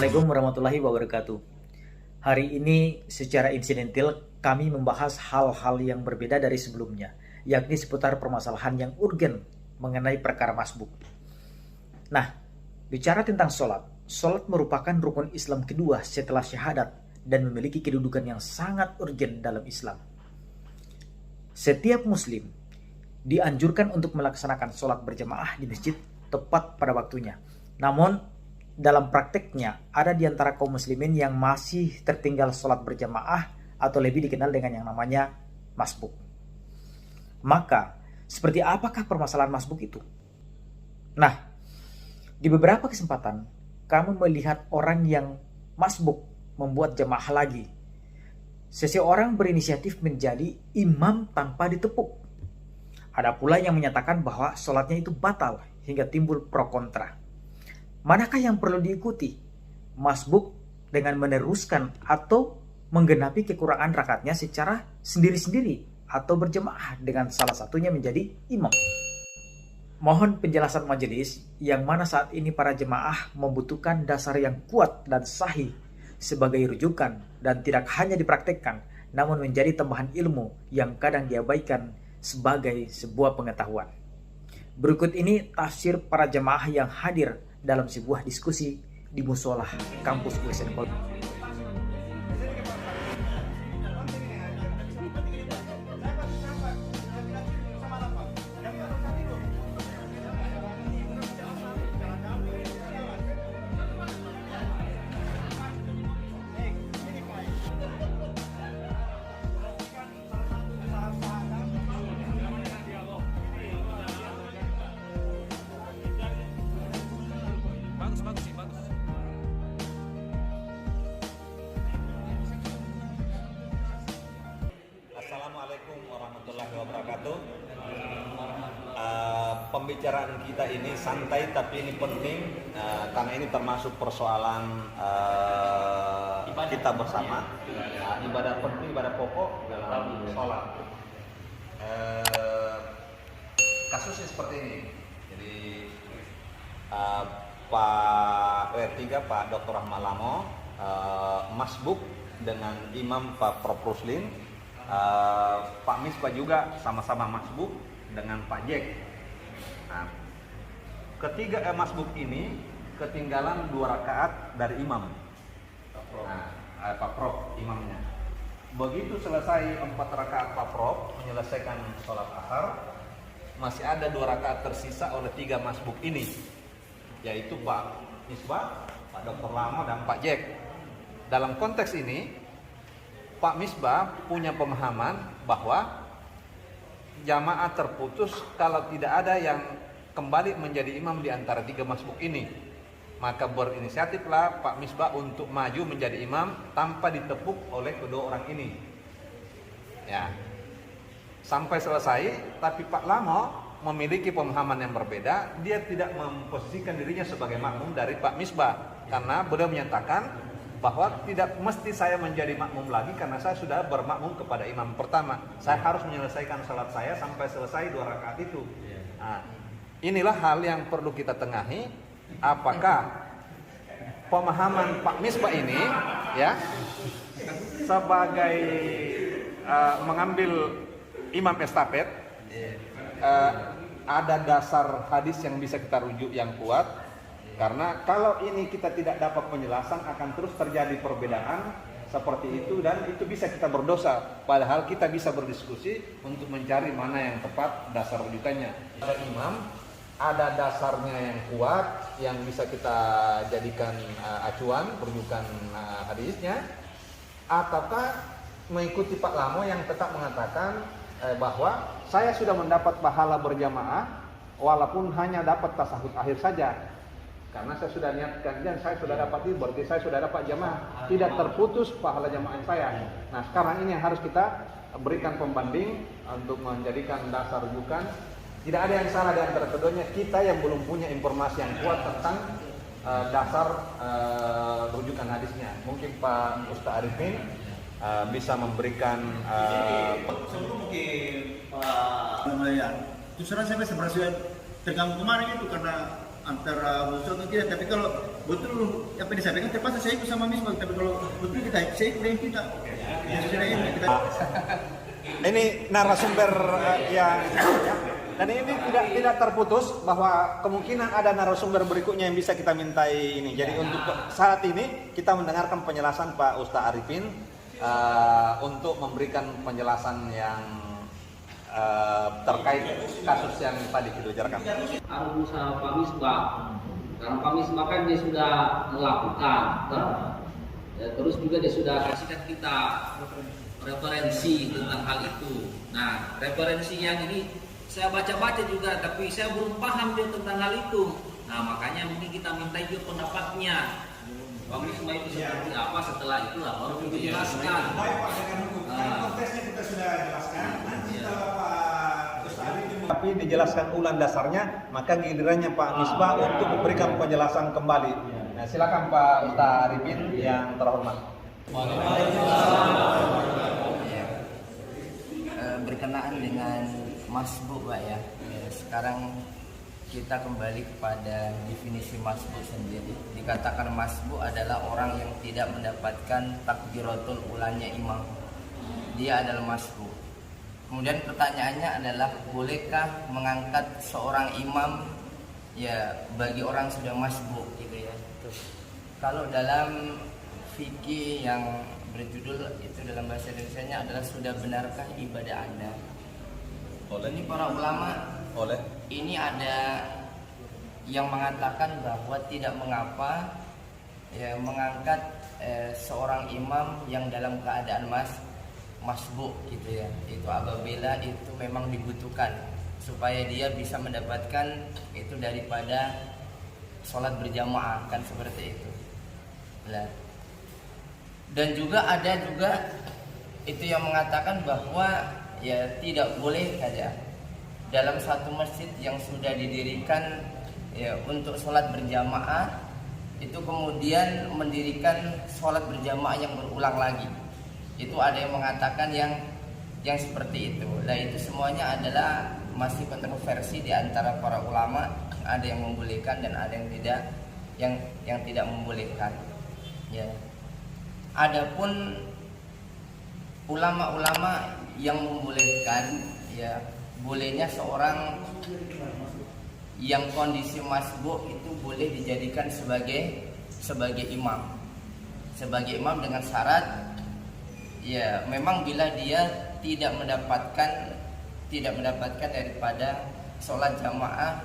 Assalamualaikum warahmatullahi wabarakatuh. Hari ini secara insidental kami membahas hal-hal yang berbeda dari sebelumnya, yakni seputar permasalahan yang urgen mengenai perkara masbuk. Nah, bicara tentang sholat, sholat merupakan rukun Islam kedua setelah syahadat dan memiliki kedudukan yang sangat urgen dalam Islam. Setiap muslim dianjurkan untuk melaksanakan sholat berjamaah di masjid tepat pada waktunya. Namun, dalam prakteknya, ada di antara kaum muslimin yang masih tertinggal sholat berjamaah atau lebih dikenal dengan yang namanya masbuk. Maka, seperti apakah permasalahan masbuk itu? Nah, di beberapa kesempatan, kamu melihat orang yang masbuk membuat jamaah lagi. Seseorang berinisiatif menjadi imam tanpa ditepuk. Ada pula yang menyatakan bahwa sholatnya itu batal hingga timbul pro kontra. Manakah yang perlu diikuti? Masbuk dengan meneruskan atau menggenapi kekurangan rakaatnya secara sendiri-sendiri atau berjemaah dengan salah satunya menjadi imam. Mohon penjelasan majelis yang mana saat ini para jemaah membutuhkan dasar yang kuat dan sahih sebagai rujukan dan tidak hanya dipraktekkan namun menjadi tambahan ilmu yang kadang diabaikan sebagai sebuah pengetahuan. Berikut ini tafsir para jemaah yang hadir dalam sebuah diskusi di musola kampus USN Polri. Assalamualaikum warahmatullahi wabarakatuh. Pembicaraan kita ini santai tapi ini penting karena ini termasuk persoalan kita bersama. Ibadah penting, ibadah pokok dalam sholat. Kasusnya seperti ini. Jadi Pak WR3, Pak Dr. Rahman Lamo masbuk dengan Imam Pak Prof. Ruslin. Pak Misbah juga sama-sama masbuk dengan Pak Jack. Nah, ketiga masbuk ini ketinggalan 2 rakaat dari imam. Nah, Pak Prof imamnya. Begitu selesai 4 rakaat Pak Prof menyelesaikan sholat asar, masih ada 2 rakaat tersisa oleh 3 masbuk ini, yaitu Pak Misbah, Pak Dr. Lamo dan Pak Jack. Dalam konteks ini Pak Misbah punya pemahaman bahwa jamaah terputus kalau tidak ada yang kembali menjadi imam di antara 3 masbuk ini. Maka berinisiatiflah Pak Misbah untuk maju menjadi imam tanpa ditepuk oleh kedua orang ini. Ya. Sampai selesai, tapi Pak Lamo memiliki pemahaman yang berbeda. Dia tidak memposisikan dirinya sebagai makmum dari Pak Misbah karena beliau menyatakan bahwa tidak mesti saya menjadi makmum lagi karena saya sudah bermakmum kepada imam pertama. Saya harus menyelesaikan salat saya sampai selesai 2 rakaat itu. Nah, inilah hal yang perlu kita tengahi. Apakah pemahaman Pak Misbah ini ya sebagai mengambil imam estafet ada dasar hadis yang bisa kita rujuk yang kuat. Karena kalau ini kita tidak dapat penjelasan akan terus terjadi perbedaan seperti itu dan itu bisa kita berdosa. Padahal kita bisa berdiskusi untuk mencari mana yang tepat dasar rujukannya. Ada imam, ada dasarnya yang kuat yang bisa kita jadikan acuan, rujukan hadisnya. Ataukah mengikuti Pak Lamo yang tetap mengatakan bahwa saya sudah mendapat pahala berjamaah walaupun hanya dapat tasahud akhir saja. Karena saya sudah niatkan dan saya sudah dapat itu, berarti saya sudah dapat jamaah, tidak terputus pahala jamaah saya. Nah, sekarang ini yang harus kita berikan pembanding untuk menjadikan dasar rujukan. Tidak ada yang salah di antara keduanya, kita yang belum punya informasi yang kuat tentang dasar rujukan hadisnya. Mungkin Pak Ustaz Arifin bisa memberikan sebelum mungkin Pak itu saya berhasil terganggu kemarin itu karena antara betul atau tidak. Tapi kalau betul apa yang disampaikan terpaksa saya ikut sama misbah. Tapi kalau betul saya ikut dengan kita. Ya sudah ini kita. Ini narasumber yang dan ini tidak terputus bahwa kemungkinan ada narasumber berikutnya yang bisa kita mintai ini. Jadi untuk saat ini kita mendengarkan penjelasan Pak Ustaz Arifin untuk memberikan penjelasan yang terkait kasus yang tadi kita bicarakan. Harus usaha Pak Misbah, karena Pak Misbah kan dia sudah melakukan, terus juga dia sudah kasihkan kita referensi tentang hal itu. Nah, referensi yang ini saya baca-baca juga, tapi saya belum paham dia tentang hal itu. Nah, makanya mungkin kita minta juga pendapatnya. Pak Misbah itu seperti apa, setelah itu lah baru kita jelaskan. Baik Pak, dengan hukum. Konteksnya kita sudah jelaskan. Nanti setelah Pak Ustaz Arifin tapi dijelaskan ulang dasarnya, maka gilirannya Pak Misbah untuk memberikan penjelasan kembali. Nah, silakan Pak Ustaz Arifin yang terhormat. Berkenaan dengan masbuk Pak ya. Sekarang kita kembali kepada definisi masbuk sendiri. Dikatakan masbuk adalah orang yang tidak mendapatkan takbiratul ulanya imam. Dia adalah masbuk. Kemudian pertanyaannya adalah, bolehkah mengangkat seorang imam ya bagi orang sudah masbuk gitu ya. Kalau dalam fikih yang berjudul itu dalam bahasa Indonesianya adalah sudah benarkah ibadah Anda? Ini para ulama ini ada yang mengatakan bahwa tidak mengapa ya mengangkat seorang imam yang dalam keadaan masbuk gitu ya. Itu apabila itu memang dibutuhkan supaya dia bisa mendapatkan itu daripada sholat berjamaah, kan seperti itu. Nah, dan juga ada itu yang mengatakan bahwa ya tidak boleh ada dalam satu masjid yang sudah didirikan ya untuk sholat berjamaah itu kemudian mendirikan sholat berjamaah yang berulang lagi. Itu ada yang mengatakan yang seperti itu. Nah, itu semuanya adalah masih kontroversi di antara para ulama. Ada yang membolehkan dan ada yang tidak membolehkan. Ya. Adapun ulama-ulama yang membolehkan ya bolehnya seorang yang kondisi masbuk itu boleh dijadikan sebagai imam. Sebagai imam dengan syarat ya memang bila dia tidak mendapatkan daripada sholat jamaah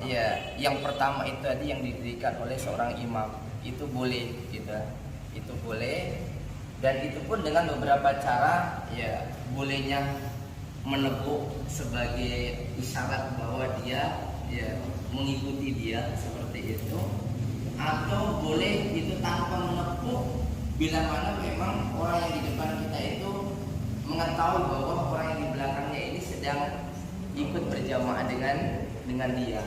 ya yang pertama itu tadi yang didirikan oleh seorang imam, itu boleh gitu. Itu boleh, dan itu pun dengan beberapa cara ya bolehnya meneguk sebagai isyarat bahwa dia ya mengikuti dia seperti itu, atau boleh itu tanpa meneguk bila mana memang orang yang di depan kita itu mengetahui bahwa orang yang di belakangnya ini sedang ikut berjamaah dengan dia.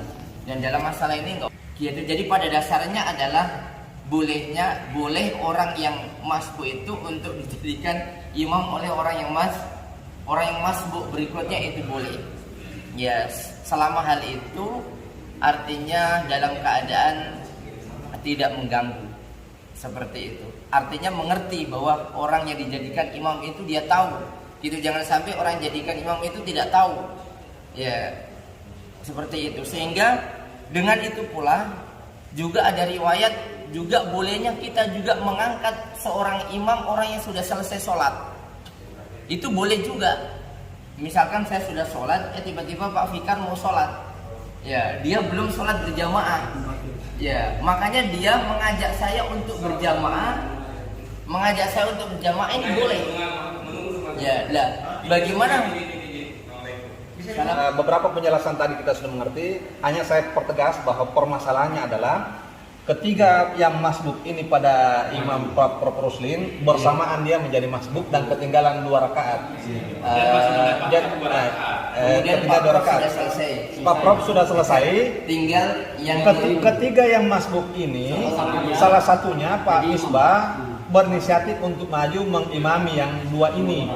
Dan dalam masalah ini enggak gitu. Jadi pada dasarnya adalah boleh orang yang masbuk itu untuk dijadikan imam oleh orang yang masbuk berikutnya, itu boleh. Ya, selama hal itu artinya dalam keadaan tidak mengganggu. Seperti itu. Artinya mengerti bahwa orang yang dijadikan imam itu dia tahu. Gitu, jangan sampai orang yang dijadikan imam itu tidak tahu. Ya, seperti itu. Sehingga dengan itu pula juga ada riwayat juga bolehnya kita juga mengangkat seorang imam orang yang sudah selesai sholat. Itu boleh juga. Misalkan saya sudah sholat, tiba-tiba Pak Fikar mau sholat. Ya, dia belum sholat berjamaah. Ya, makanya dia mengajak saya untuk berjamaah. Ini boleh. Ya, lah. Bagaimana? Beberapa penjelasan tadi kita sudah mengerti. Hanya saya pertegas bahwa permasalahannya adalah ketiga yang masbuk ini pada Imam Prof. Ruslin bersamaan dia menjadi masbuk dan ketinggalan 2 rakaat. Ketinggalan 2 rakaat. Pak Prof sudah selesai. Tinggal yang ketiga yang masbuk ini salah satunya Pak Misbah berinisiatif untuk maju mengimami yang 2 ini.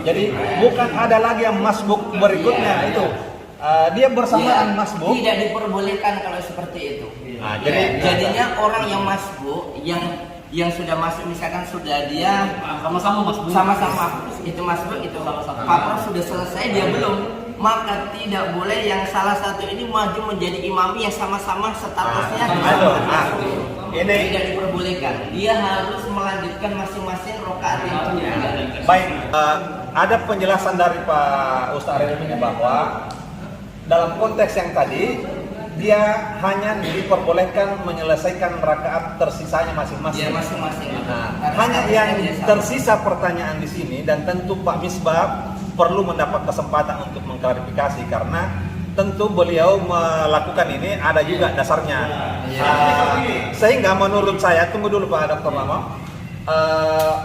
Jadi bukan ada lagi yang masbuk berikutnya itu. dia bersamaan masbuk. Tidak diperbolehkan kalau seperti itu. Nah, Jadinya orang yang masbuk yang sudah masuk misalkan sudah dia sama-sama itu masbuk itu paper sudah selesai dia belum, maka tidak boleh yang salah satu ini maju menjadi imam yang sama-sama statusnya ini tidak diperbolehkan. Dia harus melanjutkan masing-masing rakaat yang kedua. baik. Ada penjelasan dari Pak Ustaz Arif ini bahwa dalam konteks yang tadi dia hanya diperbolehkan menyelesaikan rakaat tersisanya masing-masing. Dia masing-masing. Hanya yang tersisa pertanyaan di sini, dan tentu Pak Misbah perlu mendapat kesempatan untuk mengklarifikasi karena tentu beliau melakukan ini ada juga dasarnya. Sehingga menurut saya, tunggu dulu Pak Dr. Lama,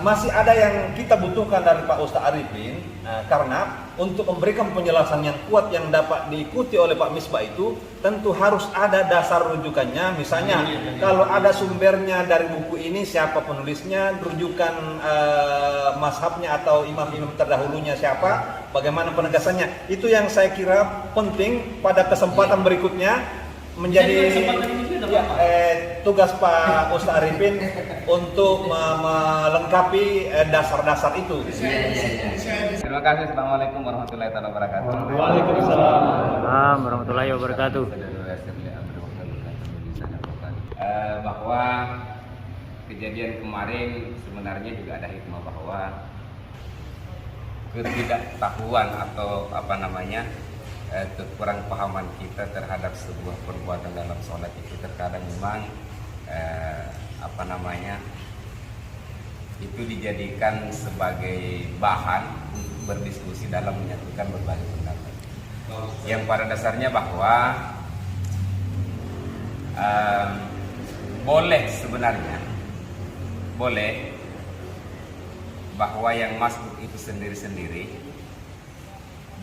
masih ada yang kita butuhkan dari Pak Ustaz Arifin, karena untuk memberikan penjelasan yang kuat yang dapat diikuti oleh Pak Misbah itu tentu harus ada dasar rujukannya. Misalnya kalau ada sumbernya dari buku ini, siapa penulisnya, rujukan mazhabnya atau imam-imam terdahulunya siapa, bagaimana penegasannya. Itu yang saya kira penting pada kesempatan berikutnya menjadi tugas Pak Ustaz Arifin untuk melengkapi dasar-dasar itu. Terima kasih. Assalamualaikum warahmatullahi wabarakatuh. Waalaikumsalam warahmatullahi wabarakatuh. Bahwa kejadian kemarin sebenarnya juga ada hikmah, bahwa ketidaktahuan atau kekurang pahaman kita terhadap sebuah perbuatan dalam sholat itu terkadang memang itu dijadikan sebagai bahan untuk berdiskusi dalam menyatukan berbagai pendapat. Yang pada dasarnya bahwa boleh bahwa yang masbuk itu sendiri-sendiri,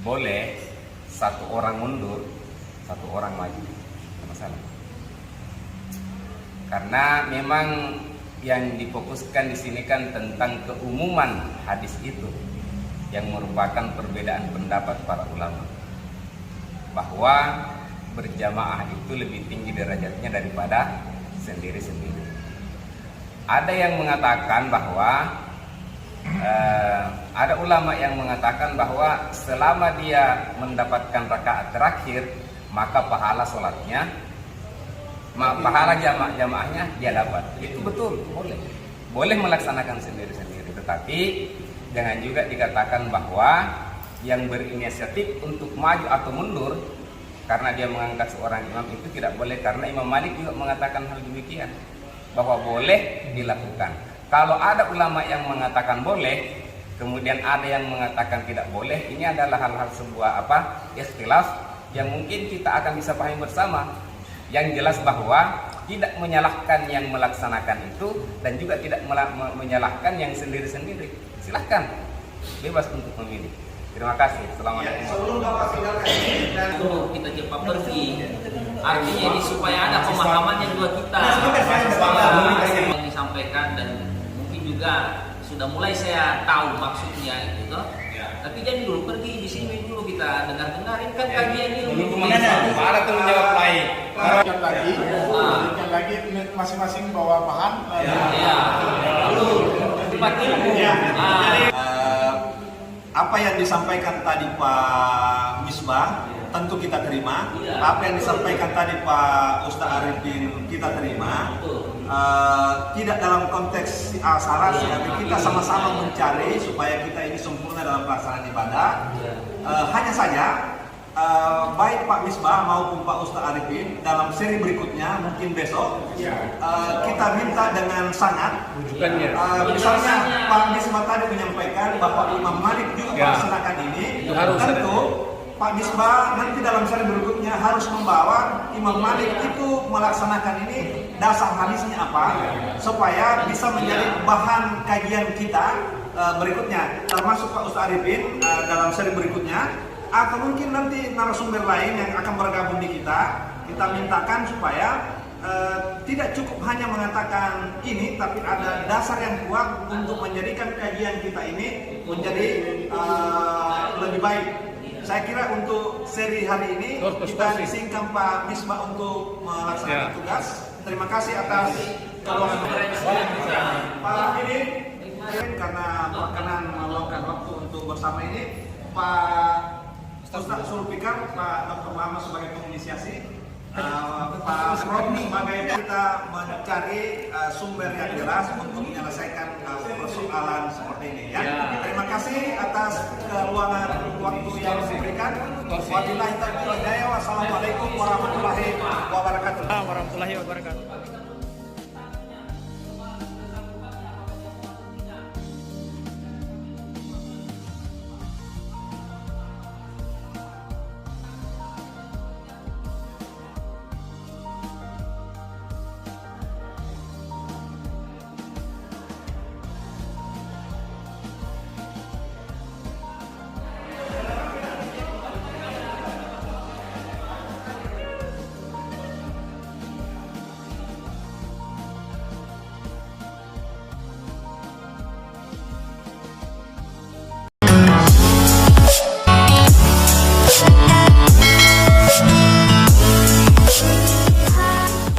boleh satu orang mundur, satu orang maju, tidak masalah. Karena memang yang difokuskan di sini kan tentang keumuman hadis itu, yang merupakan perbedaan pendapat para ulama, bahwa berjamaah itu lebih tinggi derajatnya daripada sendiri-sendiri. Ada yang mengatakan bahwa ada ulama yang mengatakan bahwa selama dia mendapatkan rakaat terakhir, maka pahala sholatnya, pahala jamaahnya dia dapat. Itu betul, boleh melaksanakan sendiri-sendiri. Tetapi jangan juga dikatakan bahwa yang berinisiatif untuk maju atau mundur karena dia mengangkat seorang imam itu tidak boleh, karena Imam Malik juga mengatakan hal demikian, bahwa boleh dilakukan. Kalau ada ulama yang mengatakan boleh, kemudian ada yang mengatakan tidak boleh, ini adalah hal-hal sebuah ikhtilaf yang mungkin kita akan bisa pahami bersama. Yang jelas bahwa tidak menyalahkan yang melaksanakan itu dan juga tidak menyalahkan yang sendiri-sendiri. Silahkan, bebas untuk memilih. Terima kasih. Assalamualaikum. Suruh kita cepat pergi. Artinya ini supaya ada pemahaman yang dua kita yang disampaikan, dan mungkin juga sudah mulai saya tahu maksudnya itu. Tapi jangan dulu pergi, di sini dulu kita dengar-dengarin kan kajian ilmu. Para tuh menjawab baik. Berikan lagi masing-masing bawa bahan. Lalu tempat ilmu. Apa yang disampaikan tadi Pak Misbah tentu kita terima. Apa yang disampaikan tadi Pak Ustaz Arifin kita terima. Tidak dalam konteks salah, tapi kita sama-sama mencari supaya kita ini sempurna dalam pelaksanaan ibadah. Hanya saja baik Pak Misbah maupun Pak Ustaz Arifin dalam seri berikutnya, mungkin besok, kita minta dengan sangat, misalnya Pak Misbah tadi menyampaikan bahwa Imam Malik juga melaksanakan ini, tentu Pak Misbah nanti dalam seri berikutnya harus membawa Imam Malik itu melaksanakan ini, dasar hadisnya apa, supaya bisa menjadi bahan kajian kita berikutnya, termasuk Pak Ustaz Arifin dalam seri berikutnya, atau mungkin nanti narasumber lain yang akan bergabung di kita mintakan supaya tidak cukup hanya mengatakan ini, tapi ada dasar yang kuat untuk menjadikan kajian kita ini menjadi lebih baik. Saya kira untuk seri hari ini kita disingkan Pak Misbah untuk melaksanakan tugas. Terima kasih atas keluangan Pak ini karena berkenan meluangkan waktu untuk bersama ini. Pak Ustaz Zulfikar, Pak Dr. Muhammad sebagai penginisiasi, Pak Prof sebagai kita mencari sumber yang jelas untuk menyelesaikan persoalan seperti ini ya. Terima kasih atas keluangan waktu yang diberikan. Wabillahi taufiq wal hidayah. Wassalamualaikum warahmatullahi wabarakatuh.